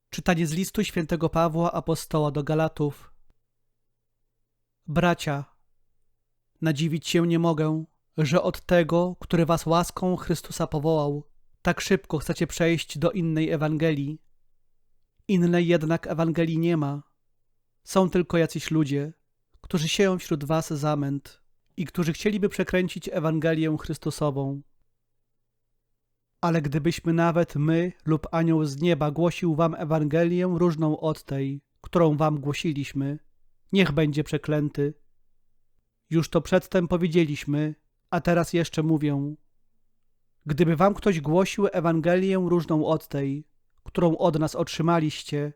Czytanie z listu świętego Pawła apostoła do Galatów. Bracia, nadziwić się nie mogę, że od tego, który was łaską Chrystusa powołał, tak szybko chcecie przejść do innej Ewangelii. Innej jednak Ewangelii nie ma. Są tylko jacyś ludzie, którzy sieją wśród was zamęt i którzy chcieliby przekręcić Ewangelię Chrystusową. Ale gdybyśmy nawet my lub anioł z nieba głosił wam Ewangelię różną od tej, którą wam głosiliśmy, niech będzie przeklęty. Już to przedtem powiedzieliśmy, a teraz jeszcze mówię. Gdyby wam ktoś głosił Ewangelię różną od tej, którą od nas otrzymaliście,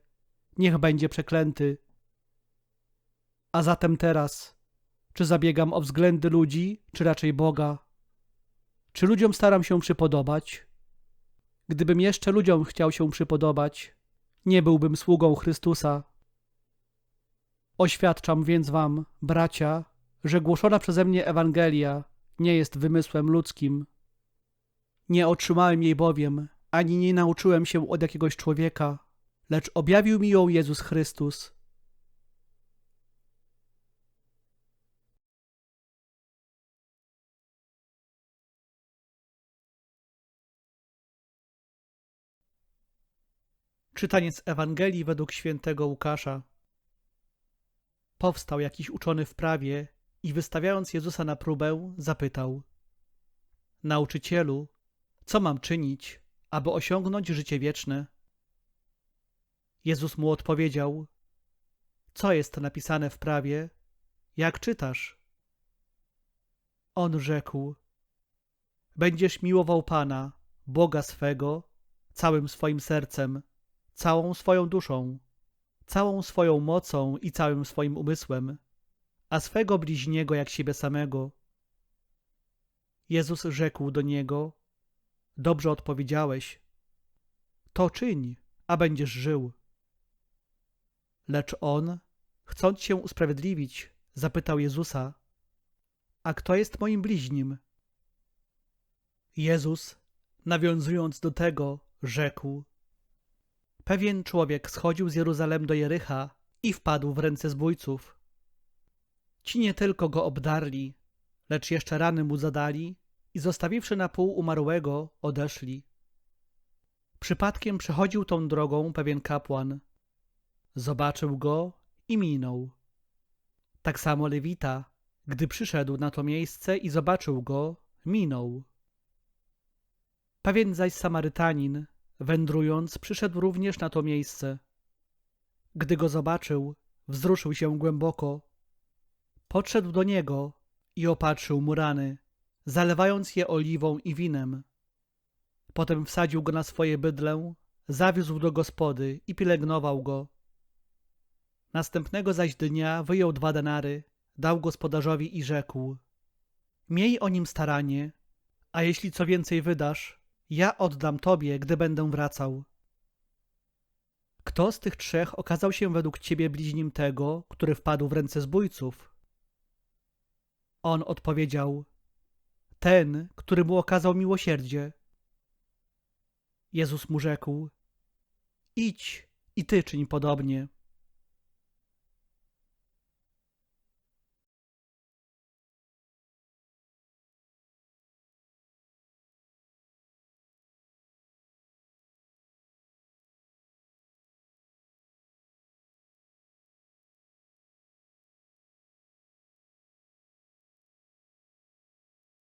niech będzie przeklęty. A zatem teraz, czy zabiegam o względy ludzi, czy raczej Boga? Czy ludziom staram się przypodobać? Gdybym jeszcze ludziom chciał się przypodobać, nie byłbym sługą Chrystusa. Oświadczam więc wam, bracia, że głoszona przeze mnie Ewangelia nie jest wymysłem ludzkim. Nie otrzymałem jej bowiem, ani nie nauczyłem się od jakiegoś człowieka, lecz objawił mi ją Jezus Chrystus. Czytanie z Ewangelii według świętego Łukasza. Powstał jakiś uczony w prawie i wystawiając Jezusa na próbę, zapytał: Nauczycielu, co mam czynić, aby osiągnąć życie wieczne? Jezus mu odpowiedział: Co jest napisane w prawie? Jak czytasz? On rzekł: Będziesz miłował Pana, Boga swego, całym swoim sercem, całą swoją duszą, całą swoją mocą i całym swoim umysłem, a swego bliźniego jak siebie samego. Jezus rzekł do niego: Dobrze odpowiedziałeś. To czyń, a będziesz żył. Lecz on, chcąc się usprawiedliwić, zapytał Jezusa: A kto jest moim bliźnim? Jezus, nawiązując do tego, rzekł: Pewien człowiek schodził z Jeruzalem do Jericha i wpadł w ręce zbójców. Ci nie tylko go obdarli, lecz jeszcze rany mu zadali i zostawiwszy na pół umarłego, odeszli. Przypadkiem przechodził tą drogą pewien kapłan. Zobaczył go i minął. Tak samo Lewita, gdy przyszedł na to miejsce i zobaczył go, minął. Pewien zaś Samarytanin, wędrując, przyszedł również na to miejsce. Gdy go zobaczył, wzruszył się głęboko. Podszedł do niego i opatrzył mu rany, zalewając je oliwą i winem. Potem wsadził go na swoje bydlę, zawiózł do gospody i pielęgnował go. Następnego zaś dnia wyjął 2 denary, dał gospodarzowi i rzekł: Miej o nim staranie, a jeśli co więcej wydasz, ja oddam tobie, gdy będę wracał. Kto z tych 3 okazał się według ciebie bliźnim tego, który wpadł w ręce zbójców? On odpowiedział: Ten, który mu okazał miłosierdzie. Jezus mu rzekł: Idź i ty czyń podobnie.